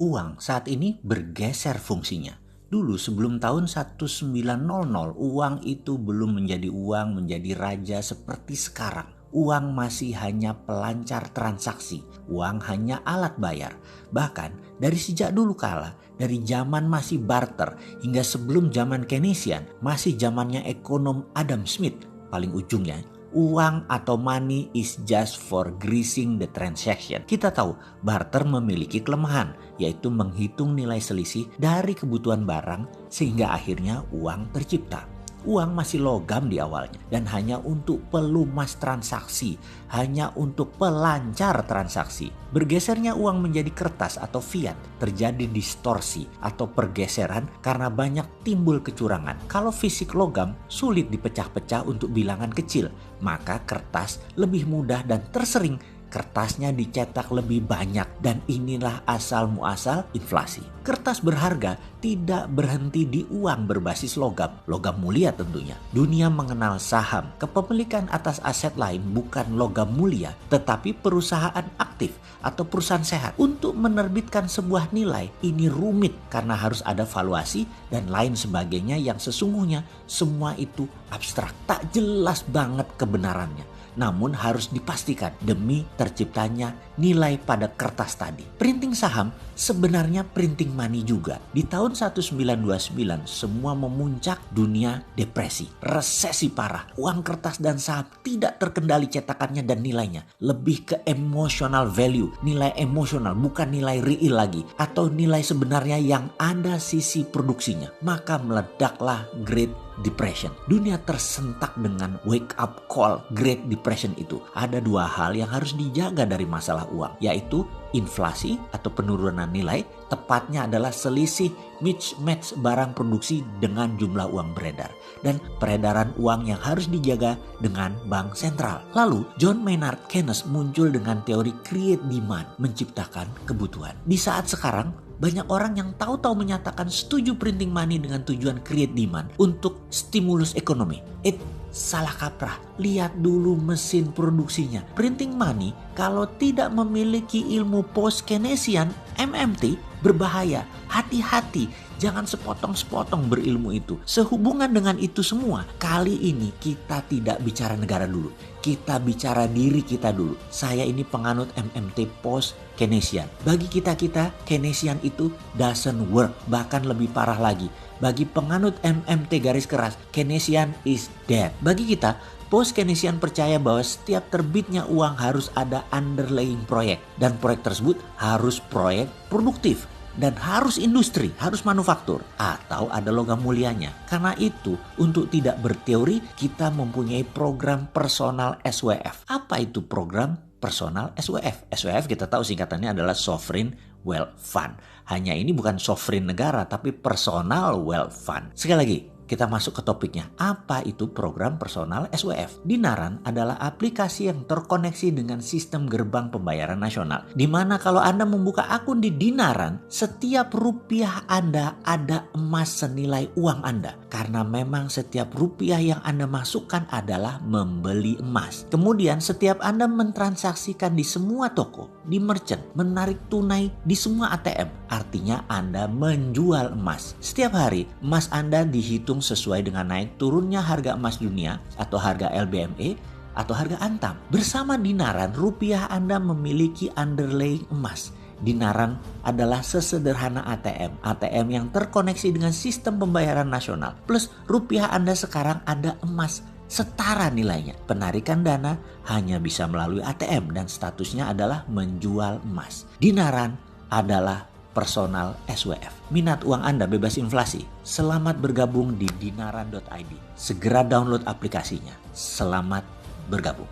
Uang saat ini bergeser fungsinya. Dulu sebelum tahun 1900, uang itu belum menjadi uang, menjadi raja seperti sekarang. Uang masih hanya pelancar transaksi, uang hanya alat bayar. Bahkan dari sejak dulu kala, dari zaman masih barter hingga sebelum zaman Keynesian, masih zamannya ekonom Adam Smith, paling ujungnya, uang atau money is just for greasing the transaction. Kita tahu barter memiliki kelemahan, yaitu menghitung nilai selisih dari kebutuhan barang sehingga akhirnya uang tercipta. Uang masih logam di awalnya dan hanya untuk pelumas transaksi, hanya untuk pelancar transaksi. Bergesernya uang menjadi kertas atau fiat terjadi distorsi atau pergeseran karena banyak timbul kecurangan. Kalau fisik logam sulit dipecah-pecah untuk bilangan kecil, maka kertas lebih mudah dan tersering kertasnya dicetak lebih banyak, dan inilah asal muasal inflasi. Kertas berharga tidak berhenti di uang berbasis logam mulia tentunya. Dunia mengenal saham, kepemilikan atas aset lain bukan logam mulia, tetapi perusahaan aktif atau perusahaan sehat. Untuk menerbitkan sebuah nilai ini rumit karena harus ada valuasi dan lain sebagainya yang sesungguhnya semua itu abstrak, tak jelas banget kebenarannya. Namun harus dipastikan demi terciptanya nilai pada kertas tadi. Printing saham sebenarnya printing money juga. Di tahun 1929 semua memuncak, dunia depresi, resesi parah. Uang kertas dan saham tidak terkendali cetakannya dan nilainya. Lebih ke emotional value, nilai emosional bukan nilai real lagi. Atau nilai sebenarnya yang ada sisi produksinya. Maka meledaklah Great Depression. Dunia tersentak dengan wake up call Great Depression itu. Ada dua hal yang harus dijaga dari masalah uang, yaitu inflasi atau penurunan nilai, tepatnya adalah selisih mismatch barang produksi dengan jumlah uang beredar, dan peredaran uang yang harus dijaga dengan bank sentral. Lalu John Maynard Keynes muncul dengan teori create demand, menciptakan kebutuhan. Di saat sekarang banyak orang yang tahu-tahu menyatakan setuju printing money dengan tujuan create demand untuk stimulus ekonomi. Salah kaprah. Lihat dulu mesin produksinya. Printing money kalau tidak memiliki ilmu post-Keynesian MMT berbahaya. Hati-hati, jangan sepotong-sepotong berilmu itu. Sehubungan dengan itu semua, kali ini kita tidak bicara negara dulu. Kita bicara diri kita dulu. Saya ini penganut MMT post-Keynesian. Bagi kita Keynesian itu doesn't work. Bahkan lebih parah lagi. Bagi penganut MMT garis keras, Keynesian is dead. Bagi kita, post-Keynesian percaya bahwa setiap terbitnya uang harus ada underlying proyek. Dan proyek tersebut harus proyek produktif. Dan harus industri, harus manufaktur, atau ada logam mulianya. Karena itu, untuk tidak berteori, kita mempunyai program personal SWF. Apa itu program personal SWF? SWF kita tahu singkatannya adalah Sovereign Wealth Fund. Hanya ini bukan sovereign negara, tapi personal wealth fund. Sekali lagi, kita masuk ke topiknya. Apa itu program personal SWF? Dinaran adalah aplikasi yang terkoneksi dengan sistem gerbang pembayaran nasional. Di mana kalau Anda membuka akun di Dinaran, setiap rupiah Anda ada emas senilai uang Anda. Karena memang setiap rupiah yang Anda masukkan adalah membeli emas. Kemudian setiap Anda mentransaksikan di semua toko, di merchant, menarik tunai di semua ATM. Artinya Anda menjual emas. Setiap hari emas Anda dihitung sesuai dengan naik turunnya harga emas dunia atau harga LBMA atau harga Antam. Bersama Dinaran, rupiah Anda memiliki underlying emas. Dinaran adalah sesederhana ATM yang terkoneksi dengan sistem pembayaran nasional. Plus rupiah Anda sekarang ada emas setara nilainya. Penarikan dana hanya bisa melalui ATM dan statusnya adalah menjual emas. Dinaran adalah personal SWF. Minat uang Anda bebas inflasi. Selamat bergabung di dinaran.id. Segera download aplikasinya. Selamat bergabung.